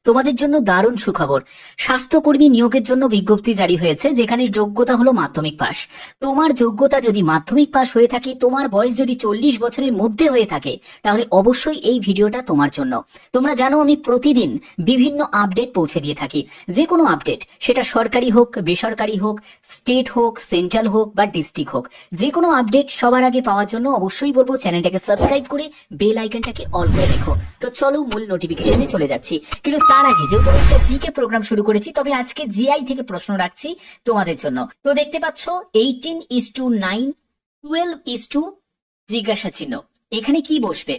তোমাদের জন্য দারুণ সুখবর। স্বাস্থ্যকর্মী নিয়োগের জন্য বিজ্ঞপ্তি জারি হয়েছে, যেখানে যোগ্যতা হলো মাধ্যমিক পাস। তোমার যোগ্যতা যদি মাধ্যমিক পাস হয়ে থাকে, তোমার বয়স যদি 40 বছরের মধ্যে হয়ে থাকে, তাহলে অবশ্যই এই ভিডিওটা তোমার জন্য। তোমরা জানো আমি প্রতিদিন বিভিন্ন আপডেট পৌঁছে দিয়ে থাকি। যে কোনো আপডেট, সেটা সরকারি হোক, বেসরকারি হোক, স্টেট হোক, সেন্ট্রাল হোক বা ডিস্ট্রিক্ট হোক, যে কোনো আপডেট সবার আগে পাওয়ার জন্য অবশ্যই বলবো চ্যানেলটাকে সাবস্ক্রাইব করে বেল আইকনটাকে অল করে রেখো। তো চলো মূল নোটিফিকেশনে চলে যাচ্ছি। কিন্তু তার আগে যেহেতু একটা জিকে প্রোগ্রাম শুরু করেছি, তবে আজকে জিআই থেকে প্রশ্ন রাখছি তোমাদের জন্য। তো দেখতে পাচ্ছ 18:9, 12:, জিজ্ঞাসা চিহ্ন। এখানে কি বসবে?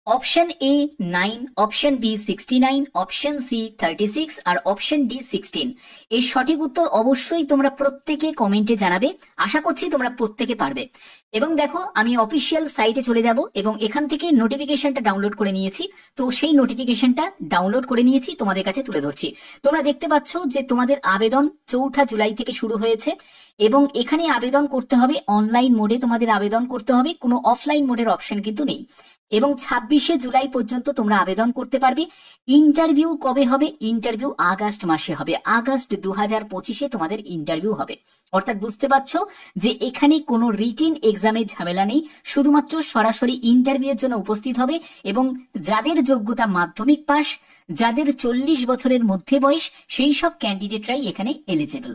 Option A 9, option B 69, option C 36 আর অপশন ডি 16। এর সঠিক উত্তর অবশ্যই তোমরা প্রত্যেকে কমেন্টে জানাবে। আশা করছি তোমরা প্রত্যেকে পারবে। এবং দেখো, আমি অফিসিয়াল সাইটে চলে যাব এবং এখান থেকে নোটিফিকেশনটা ডাউনলোড করে নিয়েছি। তো সেই নোটিফিকেশনটা ডাউনলোড করে নিয়েছি, তোমাদের কাছে তুলে ধরছি। তোমরা দেখতে পাচ্ছ যে তোমাদের আবেদন 4 জুলাই থেকে শুরু হয়েছে এবং এখানে আবেদন করতে হবে অনলাইন মোডে। তোমাদের আবেদন করতে হবে, কোনো অফলাইন মোডের অপশন কিন্তু নেই। এবং 26 জুলাই পর্যন্ত তোমরা আবেদন করতে পারবে। ইন্টারভিউ কবে হবে? ইন্টারভিউ আগস্ট মাসে হবে। আগস্ট 2025 তোমাদের ইন্টারভিউ হবে। অর্থাৎ বুঝতে পারছো যে এখানে কোনো রিটিন এক্সামের ঝামেলা নেই, শুধুমাত্র সরাসরি ইন্টারভিউর জন্য উপস্থিত হবে। এবং যাদের যোগ্যতা মাধ্যমিক পাস, যাদের 40 বছরের মধ্যে বয়স, সেই সব ক্যান্ডিডেটরাই এখানে এলিজিবল।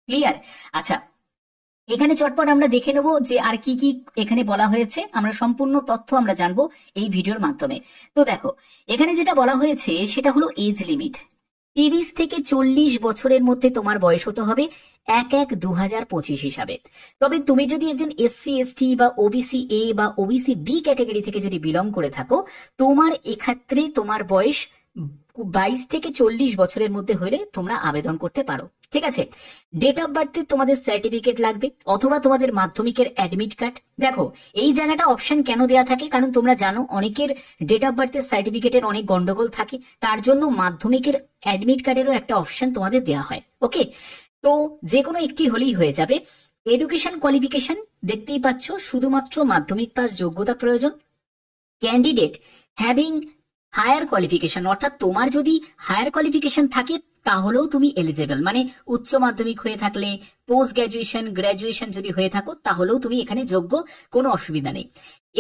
ক্লিয়ার? আচ্ছা, এখানে চটপট আমরা দেখে নেব যে আর কি কি এখানে বলা হয়েছে। আমরা সম্পূর্ণ তথ্য আমরা জানবো এই ভিডিওর মাধ্যমে। তো দেখো, এখানে যেটা বলা হয়েছে সেটা হলো এজ লিমিট। 30 থেকে 40 বছরের মধ্যে তোমার বয়স হতে হবে 1/1/2025 হিসাবে। তবে তুমি যদি একজন SC ST বা OBC A বা OBC B ক্যাটাগরি থেকে যদি বিলং করে থাকো, তোমার এক্ষেত্রে তোমার বয়স 22 থেকে 40 বছরের মধ্যে হলে তোমরা আবেদন করতে পারো। ঠিক আছে? ডেট অফ বার্থে তোমাদের সার্টিফিকেট লাগবে অথবা তোমাদের মাধ্যমিকের অ্যাডমিট কার্ড। দেখো, এই জায়গাটা অপশন কেন দেয়া থাকে, কারণ তোমরা জানো অনেকের ডেট অফ বার্থের সার্টিফিকেটের অনেক গন্ডগোল থাকে, তার জন্য মাধ্যমিকের অ্যাডমিট কার্ডেরও একটা অপশন তোমাদের দেওয়া হয়। ওকে, তো যে কোনো একটি হলেই হয়ে যাবে। এডুকেশন কোয়ালিফিকেশন দেখতেই পাচ্ছ, শুধুমাত্র মাধ্যমিক পাস যোগ্যতা প্রয়োজন। ক্যান্ডিডেট হ্যাভিং হায়ার কোয়ালিফিকেশন, অর্থাৎ তোমার যদি হায়ার কোয়ালিফিকেশন থাকে তাহলেও তুমি এলিজেবল। মানে উচ্চ মাধ্যমিক হয়ে থাকলে, পোস্ট গ্রাজুয়েশন যদি হয়ে থাকো, তাহলেও তুমি এখানে যোগ্য, কোনো অসুবিধা নেই।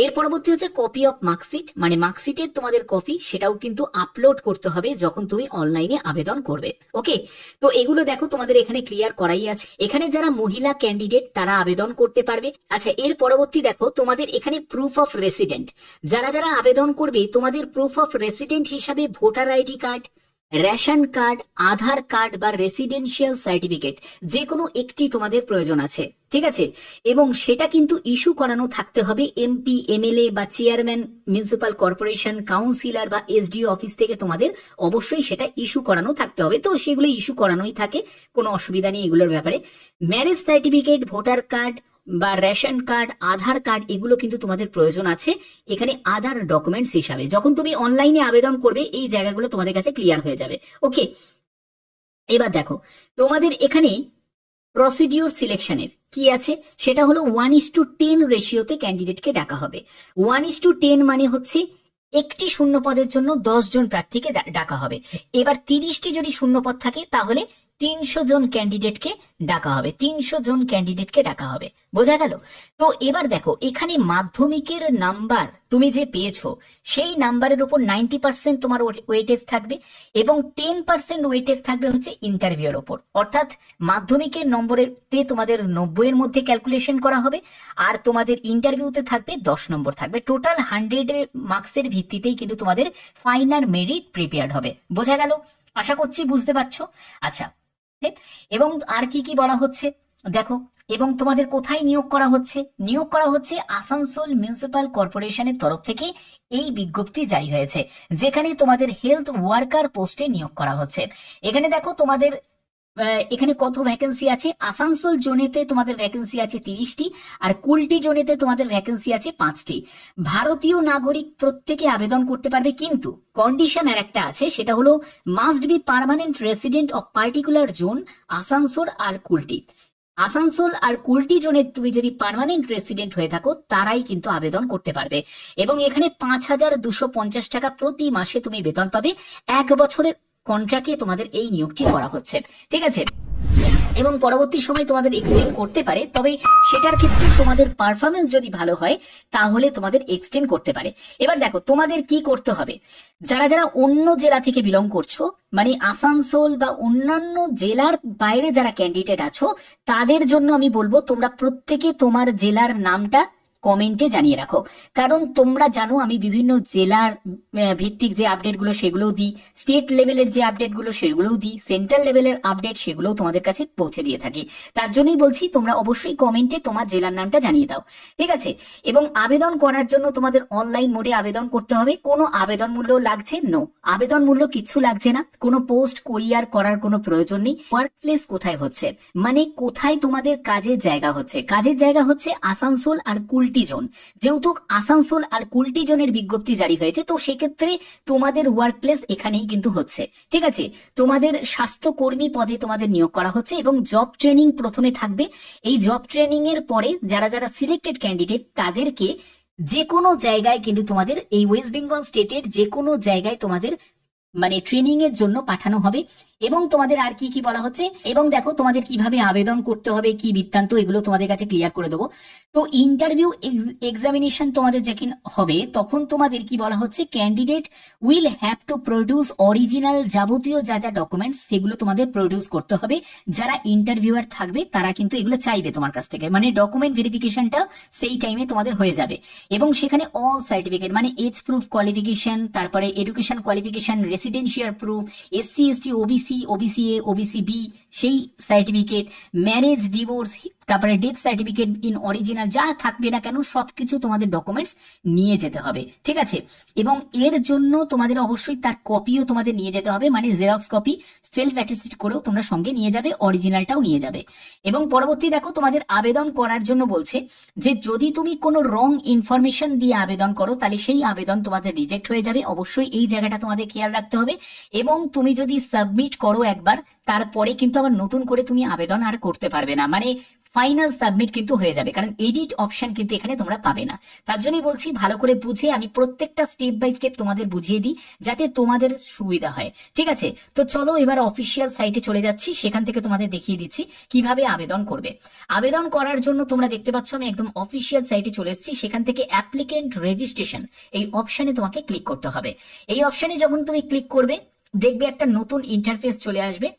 এর পরবর্তী হচ্ছে কপি অফ মার্কশিট, মানে মার্কশিটের তোমাদের কপি, সেটাও কিন্তু আপলোড করতে হবে যখন তুমি অনলাইনে আবেদন করবে। ওকে, তো এগুলো দেখো তোমাদের এখানে ক্লিয়ার করাই আছে। এখানে যারা মহিলা ক্যান্ডিডেট তারা আবেদন করতে পারবে। আচ্ছা, এর পরবর্তী দেখো তোমাদের এখানে প্রুফ অফ রেসিডেন্ট। যারা যারা আবেদন করবে, তোমাদের প্রুফ অফ রেসিডেন্ট হিসাবে voter ID card, ration card, Aadhaar card বা রেসিডেন্সিয়াল সার্টিফিকেট, যে কোনো একটি তোমাদের প্রয়োজন আছে। ঠিক আছে? এবং সেটা কিন্তু ইস্যু করানো থাকতে হবে MP MLA বা চেয়ারম্যান মিউনিসিপাল কর্পোরেশন, কাউন্সিলর বা SDO অফিস থেকে তোমাদের অবশ্যই সেটা ইস্যু করানো থাকতে হবে। তো সেগুলো ইস্যু করানোই থাকে, কোনো অসুবিধা নেই এগুলোর ব্যাপারে। ম্যারেজ সার্টিফিকেট, ভোটার কার্ড বা রেশন কার্ড, আধার কার্ড, এগুলো কিন্তু তোমাদের প্রয়োজন আছে এখানে আধার ডকুমেন্টস হিসাবে। যখন তুমি অনলাইনে আবেদন করবে, এই জায়গাগুলো তোমাদের কাছে ক্লিয়ার হয়ে যাবে। ওকে, এবার দেখো তোমাদের এখানে প্রসিডিওর সিলেকশনের কি আছে, সেটা হলো 1:10 রেশিওতে ক্যান্ডিডেটকে ডাকা হবে। 1:10 মানে হচ্ছে একটি শূন্য পদের জন্য 10 জন প্রার্থীকে ডাকা হবে। এবার 30টি যদি শূন্য পদ থাকে, তাহলে 300 জন ক্যান্ডিডেটকে ডাকা হবে। 300 জন ক্যান্ডিডেটকে ডাকা হবে। বোঝা গেল? তো এবার দেখো, এখানে মাধ্যমিকের নাম্বার তুমি যে পেয়েছো, সেই নাম্বারের উপর 90% তোমার ওয়েটেজ থাকবে এবং 10% ওয়েটেজ থাকবে হচ্ছে ইন্টারভিউর ওপর। অর্থাৎ মাধ্যমিকের নম্বরেতে তোমাদের 90 এর মধ্যে ক্যালকুলেশন করা হবে, আর তোমাদের ইন্টারভিউতে থাকবে 10 নম্বর থাকবে। টোটাল 100 মার্কসের ভিত্তিতেই কিন্তু তোমাদের ফাইনাল মেরিট প্রিপেয়ার্ড হবে। বোঝা গেল? আশা করছি বুঝতে পারছো। আচ্ছা, এবং আর কি কি বলা হচ্ছে দেখো, এবং তোমাদের কোথায় নিয়োগ করা হচ্ছে? নিয়োগ করা হচ্ছে আসানসোল মিউনিসিপাল কর্পোরেশনের তরফ থেকে এই বিজ্ঞপ্তি জারি হয়েছে, যেখানে তোমাদের হেলথ ওয়ার্কার পোস্টে নিয়োগ করা হচ্ছে। এখানে দেখো তোমাদের এখানে কত ভ্যাকেন্সি আছে। আসানসোল জোনেতে তোমাদের ভ্যাকেন্সি আছে 30টি, আর কুলটি জোনেতে তোমাদের ভ্যাকেন্সি আছে 5টি। ভারতীয় নাগরিক প্রত্যেকে আবেদন করতে পারবে, কিন্তু কন্ডিশন আর একটা আছে, সেটা হলো must be permanent resident of particular zone Asansol আর কুলটি। আসানসোল আর কুলটি জোনে তুমি যদি পার্মানেন্ট রেসিডেন্ট হয়ে থাকো, তারাই কিন্তু আবেদন করতে পারবে। এবং এখানে 5,250 টাকা প্রতি মাসে তুমি বেতন পাবে। 1 বছরের কন্ট্রাক্টে তোমাদের এই নিয়োগটি করা হচ্ছে, ঠিক আছে। এবং পরবর্তী সময় তোমাদের এক্সটেন্ড করতে পারে, তবে সেটার ক্ষেত্রে তোমাদের পারফরমেন্স যদি ভালো হয় তাহলে তোমাদের এক্সটেন্ড করতে পারে। এবার দেখো তোমাদের কি করতে হবে, যারা যারা অন্য জেলা থেকে বিলং করছো, মানে আসানসোল বা অন্যান্য জেলার বাইরে যারা ক্যান্ডিডেট আছো, তাদের জন্য আমি বলবো তোমরা প্রত্যেকে তোমার জেলার নামটা কমেন্টে জানিয়ে রাখো। কারণ তোমরা জানো আমি বিভিন্ন জেলার ভিত্তিক যে আপডেটগুলো সেগুলোও দিই, স্টেট লেভেলের যে আপডেটগুলো সেগুলোও দিই, সেন্ট্রাল লেভেলের আপডেট সেগুলোও তোমাদের কাছে পৌঁছে দিয়ে থাকি। তার জন্যই বলছি তোমরা অবশ্যই কমেন্টে তোমার জেলার নামটা জানিয়ে দাও, ঠিক আছে। এবং আবেদন করার জন্য তোমাদের অনলাইন মোডে আবেদন করতে হবে। কোনো আবেদন মূল্য লাগছে? নো, আবেদন মূল্য কিচ্ছু লাগছে না। কোনো পোস্ট কুরিয়ার করার কোনো প্রয়োজন নেই। ওয়ার্ক প্লেস কোথায় হচ্ছে, মানে কোথায় তোমাদের কাজের জায়গা হচ্ছে? কাজের জায়গা হচ্ছে আসানসোল আর কুলটি জোন। যেহেতু আসানসোল আর কুলটি জোনের বিজ্ঞপ্তি জারি হয়েছে, তো সেক্ষেত্রে তোমাদের ওয়ার্ক প্লেস এখানেই কিন্তু হচ্ছে, ঠিক আছে। তোমাদের স্বাস্থ্যকর্মী পদে তোমাদের নিয়োগ করা হচ্ছে এবং জব ট্রেনিং প্রথমে থাকবে। এই জব ট্রেনিং এর পরে যারা যারা সিলেক্টেড ক্যান্ডিডেট তাদেরকে যে কোনো জায়গায় কিন্তু তোমাদের এই ওয়েস্ট বেঙ্গল স্টেটের যে কোনো জায়গায় তোমাদের মানে ট্রেনিং এর জন্য পাঠানো হবে। এবং তোমাদের আর কি কি বলা হচ্ছে, এবং দেখো তোমাদের কিভাবে আবেদন করতে হবে, কি বৃত্তান্ত, এগুলো তোমাদের কাছে ক্লিয়ার করে দেবো। তো ইন্টারভিউ এক্সামিনেশন তোমাদের যখন হবে তখন তোমাদের কি বলা হচ্ছে, candidate will have to produce original যাবতীয় যা যা ডকুমেন্টস সেগুলো তোমাদের প্রডিউস করতে হবে। যারা ইন্টারভিউয়ার থাকবে তারা কিন্তু এগুলো চাইবে তোমার কাছ থেকে, মানে ডকুমেন্ট ভেরিফিকেশনটা সেই টাইমে তোমাদের হয়ে যাবে। এবং সেখানে অল সার্টিফিকেট মানে এজ প্রুফ কোয়ালিফিকেশন, তারপরে education qualification, residential proof, SC ST OBC, OBC A, OBC B সেই সার্টিফিকেট, ম্যারেজ ডিভোর্স, তারপরে ডেথ সার্টিফিকেট ইন অরিজিনাল, যা থাকবে না কেন সবকিছু তোমাদের ডকুমেন্টস নিয়ে যেতে হবে, ঠিক আছে। এবং এর জন্য তোমাদের অবশ্যই তার কপিও তোমাদের নিয়ে যেতে হবে, মানে জেরক্স কপি সেলফ অ্যাটেস্টেড করেও তোমরা সঙ্গে নিয়ে যাবে, অরিজিনালটাও নিয়ে যাবে। এবং পরবর্তী দেখো তোমাদের আবেদন করার জন্য বলছে যে যদি তুমি কোনো রং ইনফরমেশন দিয়ে আবেদন করো তাহলে সেই আবেদন তোমাদের রিজেক্ট হয়ে যাবে। অবশ্যই এই জায়গাটা তোমাদের খেয়াল রাখতে হবে। এবং তুমি যদি সাবমিট করো একবার, তারপরে কিন্তু আবার নতুন করে তুমি আবেদন আর করতে পারবে না, মানে ফাইনাল সাবমিট কিন্তু হয়ে যাবে, কারণ এডিট অপশন কিন্তু এখানে তোমরা পাবে না। তার জন্যই বলছি ভালো করে বুঝে, আমি প্রত্যেকটা স্টেপ বাই স্টেপ তোমাদের বুঝিয়ে দিই যাতে তোমাদের সুবিধা হয়, ঠিক আছে। তো চলো এবার অফিসিয়াল সাইটে চলে যাচ্ছি, সেখান থেকে তোমাদের দেখিয়ে দিচ্ছি কিভাবে আবেদন করবে। আবেদন করার জন্য তোমরা দেখতে পাচ্ছ আমি একদম অফিসিয়াল সাইটে চলে এসেছি। সেখান থেকে অ্যাপ্লিকেন্ট রেজিস্ট্রেশন এই অপশনে তোমাকে ক্লিক করতে হবে। এই অপশনে যখন তুমি ক্লিক করবে দেখবে একটা নতুন ইন্টারফেস চলে আসবে,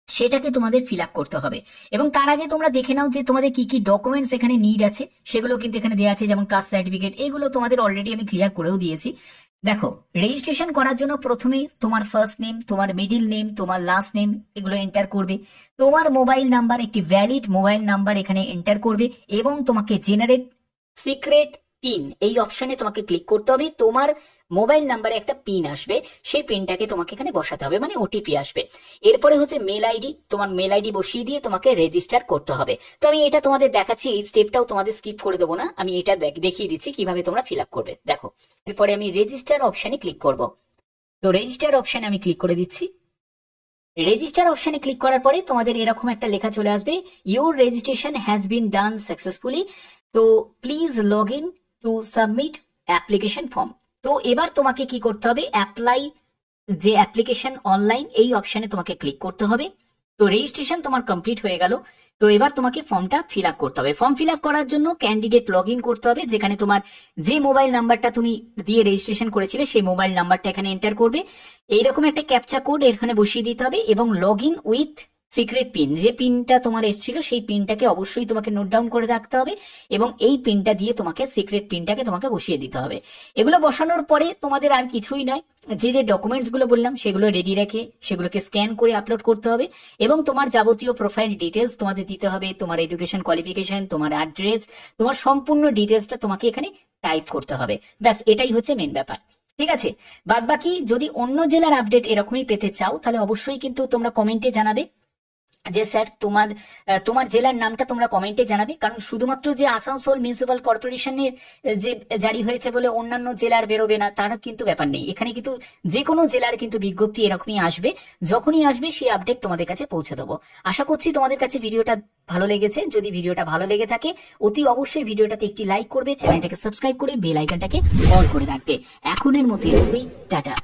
সেটাকে তোমাদের ফিল আপ করতে হবে। এবং তার আগে তোমরা দেখে নাও যে তোমাদের কি কি ডকুমেন্টস এখানে নিড আছে, সেগুলো কিন্তু এখানে দেওয়া আছে, যেমন কাস্ট সার্টিফিকেট, এগুলো তোমাদের অলরেডি আমি ক্লিয়ার করেও দিয়েছি। দেখো রেজিস্ট্রেশন করার জন্য প্রথমে তোমার ফার্স্ট নেম, তোমার মিডিল নেম, তোমার লাস্ট নেম এগুলো এন্টার করবে। তোমার মোবাইল নাম্বার, একটি ভ্যালিড মোবাইল নাম্বার এখানে এন্টার করবে এবং তোমাকে জেনারেট সিক্রেট পিন এই অপশনে তোমাকে ক্লিক করতে হবে। তোমার মোবাইল নাম্বারে একটা পিন আসবে, সেই পিনটাকে তোমাকে এখানে বসাতে হবে, মানে ওটিপি আসবে। এরপরে হচ্ছে মেল আইডি, তোমার মেল আইডি বসিয়ে দিয়ে তোমাকে রেজিস্টার করতে হবে। তো আমি এটা তোমাদের দেখাচ্ছি, এই স্টেপটাও তোমাদের স্কিপ করে দেবো না, আমি এটা দেখিয়ে দিচ্ছি কিভাবে তোমরা ফিল আপ করবে। দেখো এরপরে আমি রেজিস্টার অপশনে ক্লিক করব। তো রেজিস্টার অপশনে আমি ক্লিক করে দিচ্ছি। রেজিস্টার অপশনে ক্লিক করার পরে তোমাদের এরকম একটা লেখা চলে আসবে, your registration has been done successfully, তো please log in to submit application form. তো এবার তোমাকে কি করতে হবে, অ্যাপ্লাই যে অ্যাপ্লিকেশন অনলাইন এই অপশনে তোমাকে ক্লিক করতে হবে। তো রেজিস্ট্রেশন তোমার কমপ্লিট হয়ে গেল। তো এবার তোমাকে ফর্মটা ফিল আপ করতে হবে। ফর্ম ফিল আপ করার জন্য ক্যান্ডিডেট লগ ইন করতে হবে, যেখানে তোমার যে মোবাইল নাম্বারটা তুমি দিয়ে রেজিস্ট্রেশন করেছিলে সেই মোবাইল নাম্বারটা এখানে এন্টার করবে। এইরকম একটা ক্যাপচা কোড এখানে বসিয়ে দিতে হবে এবং log in with secret pin, যে পিনটা তোমার এসেছিল সেই পিনটাকে অবশ্যই তোমাকে নোট ডাউন করে রাখতে হবে এবং এই পিনটা দিয়ে তোমাকে সিক্রেট পিনটাকে তোমাকে বসিয়ে দিতে হবে। এগুলো বসানোর পরে তোমাদের আর কিছুই নয়, যে যে ডকুমেন্টস গুলো বললাম সেগুলো রেডি রেখে সেগুলোকে স্ক্যান করে আপলোড করতে হবে এবং তোমার যাবতীয় প্রোফাইল ডিটেলস তোমাদের দিতে হবে, তোমার এডুকেশন কোয়ালিফিকেশন, তোমার অ্যাড্রেস, তোমার সম্পূর্ণ ডিটেলসটা তোমাকে এখানে টাইপ করতে হবে। ব্যাস এটাই হচ্ছে মেন ব্যাপার, ঠিক আছে। বাদ বাকি যদি অন্য জেলার আপডেট এরকমই পেতে চাও তাহলে অবশ্যই কিন্তু তোমরা কমেন্টে জানাবে যে স্যার তোমার জেলার নামটা তোমরা কমেন্টে জানাবে। কারণ শুধুমাত্র যে আসানসোল মিউনিসিপাল কর্পোরেশনের যে জারি হয়েছে বলে অন্যান্য জেলার বেরোবে না তার কিন্তু ব্যাপার নেই। এখানে কিন্তু যে কোনো জেলার কিন্তু বিজ্ঞপ্তি এরকমই আসবে, যখনই আসবে সেই আপডেট তোমাদের কাছে পৌঁছে দেবো। আশা করছি তোমাদের কাছে ভিডিওটা ভালো লেগেছে। যদি ভিডিওটা ভালো লেগে থাকে অতি অবশ্যই ভিডিওটাতে একটি লাইক করবে, চ্যানেলটাকে সাবস্ক্রাইব করে বেল আইকনটাকে অল করে রাখবে। এখনের মতো টাটা।